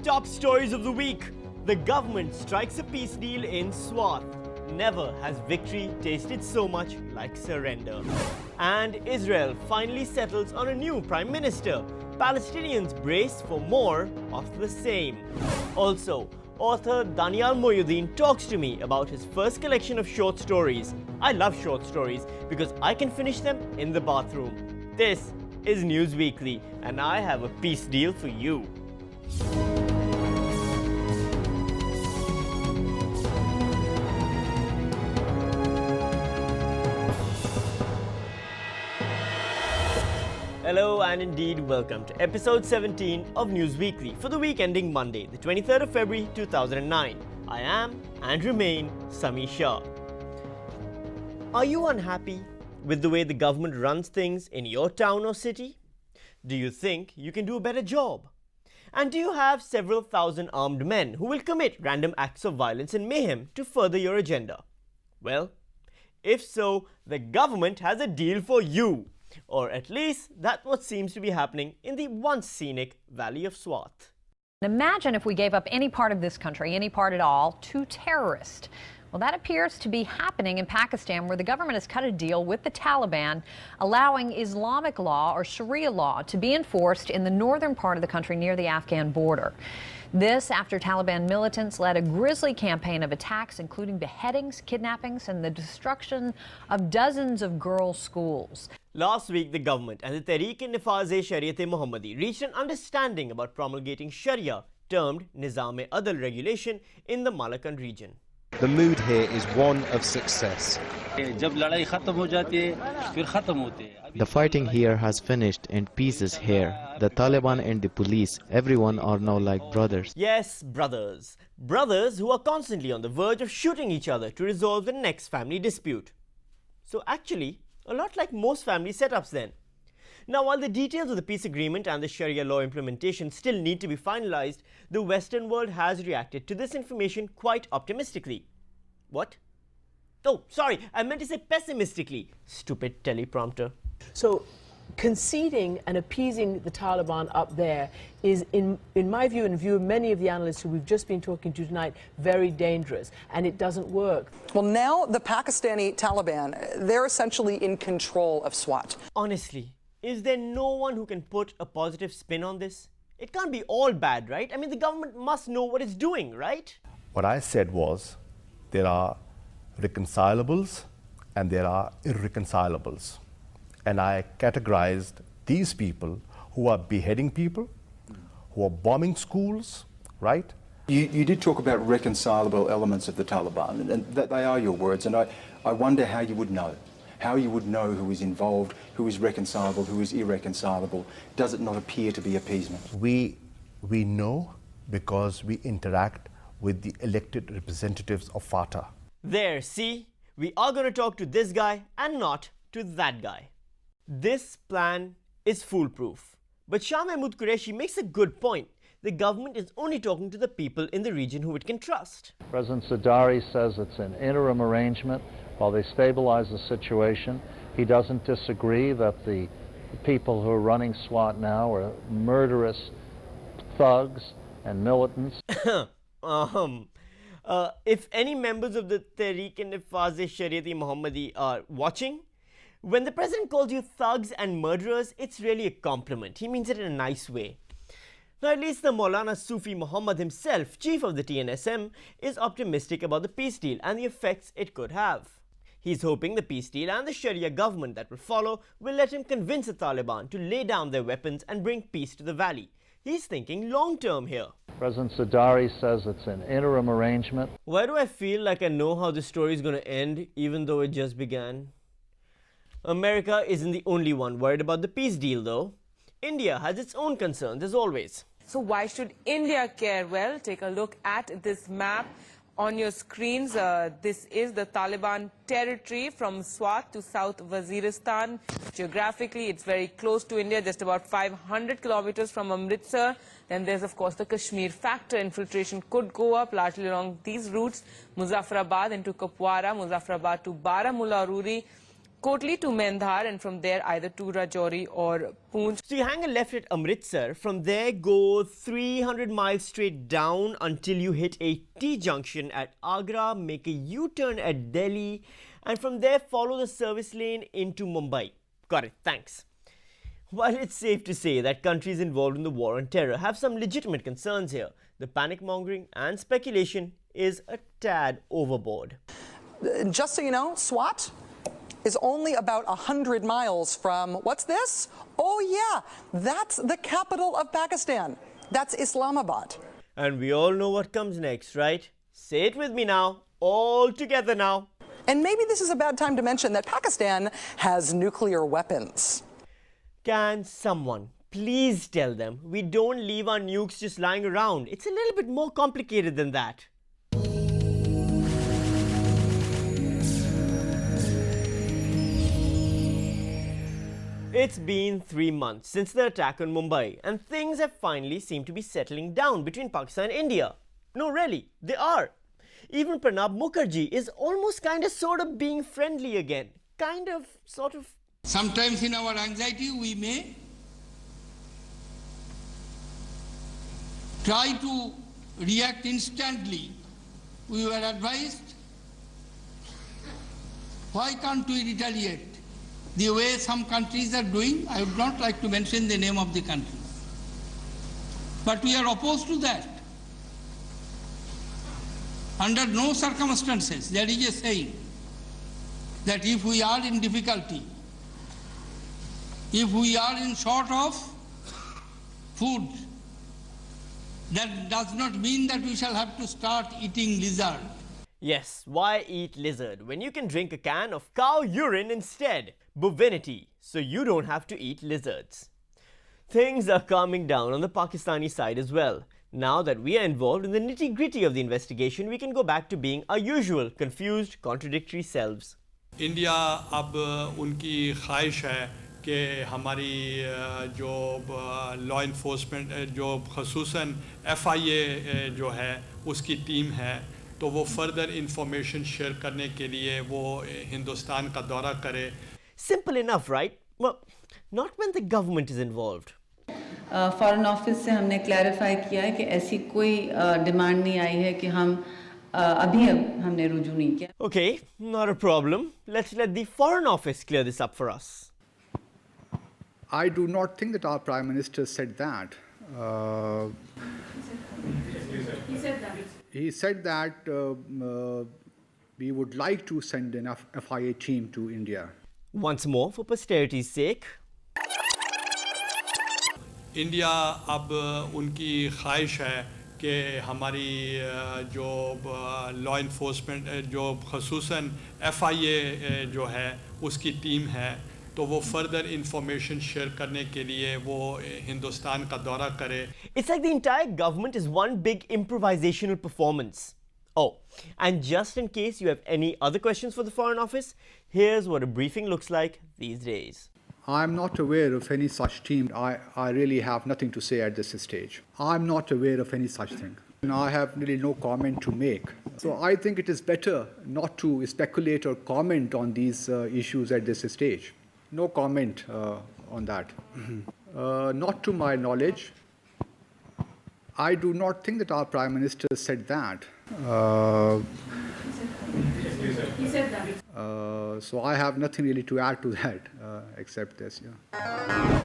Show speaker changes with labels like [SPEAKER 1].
[SPEAKER 1] Top stories of the week. The government strikes a peace deal in Swat. Never has victory tasted so much like surrender. And Israel finally settles on a new prime minister. Palestinians brace for more of the same. Also, author Daniel Mohyuddin talks to me about his first collection of short stories. I love short stories because I can finish them in the bathroom. This is News Weekly, and I have a peace deal for you. Hello and indeed welcome to episode 17 of News Weekly for the week ending Monday, the 23rd of February 2009. I am and remain Sami Shah. Are you unhappy with the way the government runs things in your town or city? Do you think you can do a better job? And do you have several thousand armed men who will commit random acts of violence and mayhem to further your agenda? Well, if so, the government has a deal for you. Or at least that's what seems to be happening in the once scenic Valley of Swat.
[SPEAKER 2] Imagine if we gave up any part of this country, any part at all, to terrorists. Well, that appears to be happening in Pakistan, where the government has cut a deal with the Taliban, allowing Islamic law or Sharia law to be enforced in the northern part of the country near the Afghan border. This after Taliban militants led a grisly campaign of attacks, including beheadings, kidnappings, and the destruction of dozens of girls' schools.
[SPEAKER 1] Last week, the government and the Tehreek-e-Nafaz-e-Shariat-e-Mohammadi reached an understanding about promulgating Sharia, termed Nizam-e-Adl regulation, in the Malakand region.
[SPEAKER 3] The mood here is one of success.
[SPEAKER 4] The fighting here has finished and peace is here. The Taliban and the police, everyone are now like brothers.
[SPEAKER 1] Yes, brothers. Brothers who are constantly on the verge of shooting each other to resolve the next family dispute. So actually, a lot like most family setups then. Now, while the details of the peace agreement and the Sharia law implementation still need to be finalized, the Western world has reacted to this information quite optimistically. What? Oh, sorry, I meant to say pessimistically. Stupid teleprompter.
[SPEAKER 5] So, conceding and appeasing the Taliban up there is, in my view, and in view of many of the analysts who we've just been talking to tonight, very dangerous, and it doesn't work.
[SPEAKER 6] Well, now the Pakistani Taliban, they're essentially in control of Swat.
[SPEAKER 1] Honestly, is there no one who can put a positive spin on this? It can't be all bad, right? I mean, the government must know what it's doing, right?
[SPEAKER 7] What I said was there are reconcilables and there are irreconcilables. And I categorized these people who are beheading people, who are bombing schools, right?
[SPEAKER 8] You did talk about reconcilable elements of the Taliban, and that they are your words, and I wonder how you would know. How you would know who is involved, who is reconcilable, who is irreconcilable. Does it not appear to be appeasement?
[SPEAKER 7] We know because we interact with the elected representatives of FATA.
[SPEAKER 1] There, see? We are going to talk to this guy and not to that guy. This plan is foolproof. But Shah Mahmood Qureshi makes a good point. The government is only talking to the people in the region who it can trust.
[SPEAKER 9] President Zardari says it's an interim arrangement while they stabilize the situation. He doesn't disagree that the people who are running SWAT now are murderous thugs and militants.
[SPEAKER 1] If any members of the Tehreek-e-Nafaz-e-Shariat-e-Mohammadi are watching, when the president calls you thugs and murderers, it's really a compliment. He means it in a nice way. Now, at least the Maulana Sufi Muhammad himself, chief of the TNSM, is optimistic about the peace deal and the effects it could have. He's hoping the peace deal and the Sharia government that will follow will let him convince the Taliban to lay down their weapons and bring peace to the valley. He's thinking long-term here.
[SPEAKER 9] President Zardari says it's an interim arrangement.
[SPEAKER 1] Why do I feel like I know how the story is going to end, even though it just began? America isn't the only one worried about the peace deal, though. India has its own concerns, as always.
[SPEAKER 10] So why should India care? Well, take a look at this map on your screens. This is the Taliban territory from Swat to South Waziristan. Geographically, it's very close to India, just about 500 kilometers from Amritsar. Then there's, of course, the Kashmir factor. Infiltration could go up largely along these routes. Muzaffarabad into Kupwara, Muzaffarabad to Baramulla, Ruri, Kotli to Mendhar, and from there either to Rajouri or Poonch.
[SPEAKER 1] So you hang a left at Amritsar, from there go 300 miles straight down until you hit a T-junction at Agra, make a U-turn at Delhi, and from there follow the service lane into Mumbai. Got it, thanks. While it's safe to say that countries involved in the war on terror have some legitimate concerns here, the panic-mongering and speculation is a tad overboard.
[SPEAKER 6] Just so you know, SWAT is only about 100 miles from, what's this? Oh yeah, that's the capital of Pakistan. That's Islamabad.
[SPEAKER 1] And we all know what comes next, right? Say it with me now, all together now.
[SPEAKER 6] And maybe this is a bad time to mention that Pakistan has nuclear weapons.
[SPEAKER 1] Can someone please tell them we don't leave our nukes just lying around? It's a little bit more complicated than that. It's been 3 months since the attack on Mumbai, and things have finally seemed to be settling down between Pakistan and India. No, really, they are. Even Pranab Mukherjee is almost sort of being friendly again. Sort of.
[SPEAKER 11] Sometimes in our anxiety we may try to react instantly. We were advised, why can't we retaliate? The way some countries are doing, I would not like to mention the name of the country. But we are opposed to that. Under no circumstances, there is a saying that if we are in difficulty, if we are in short of food, that does not mean that we shall have to start eating lizard.
[SPEAKER 1] Yes, why eat lizard when you can drink a can of cow urine instead? Bovinity, so you don't have to eat lizards. Things are calming down on the Pakistani side as well. Now that we are involved in the nitty-gritty of the investigation, we can go back to being our usual confused, contradictory selves.
[SPEAKER 12] India अब उनकी ख्वाहिश है कि हमारी जो law enforcement जो खसूसन FIA जो है उसकी टीम है तो वो फर्दर इंफॉर्मेशन शेयर करने के लिए वो हिंदुस्तान का दौरा करे.
[SPEAKER 1] Simple enough, right? Well, not when the government is involved.
[SPEAKER 13] Foreign office से हमने क्लैरिफाई किया है कि ऐसी कोई डिमांड नहीं आई है कि हम हमने रुजू नहीं किया.
[SPEAKER 1] Okay, not a problem. Let's let the Foreign Office clear this up for us.
[SPEAKER 14] I do not think that our Prime Minister said that. He said that we would like to send an FIA team to India.
[SPEAKER 1] Once more, for posterity's sake.
[SPEAKER 12] India अब उनकी ख्वाहिश है कि हमारी जो law enforcement जो खसूसन FIA जो है उसकी टीम है तो वो फर्दर इंफॉर्मेशन शेयर करने के लिए वो हिंदुस्तान का दौरा करे.
[SPEAKER 1] It's like the entire government is one big improvisational performance. Oh, and just in case you have any other questions for the Foreign Office, here's what a briefing looks like these days.
[SPEAKER 14] I'm not aware of any such team. I really have nothing to say at this stage. I'm not aware of any such thing. And I have really no comment to make. So I think it is better not to speculate or comment on these issues at this stage. No comment on that. Not to my knowledge. I do not think that our Prime Minister said that. He said that. So I have nothing really to add to that except this. Yeah.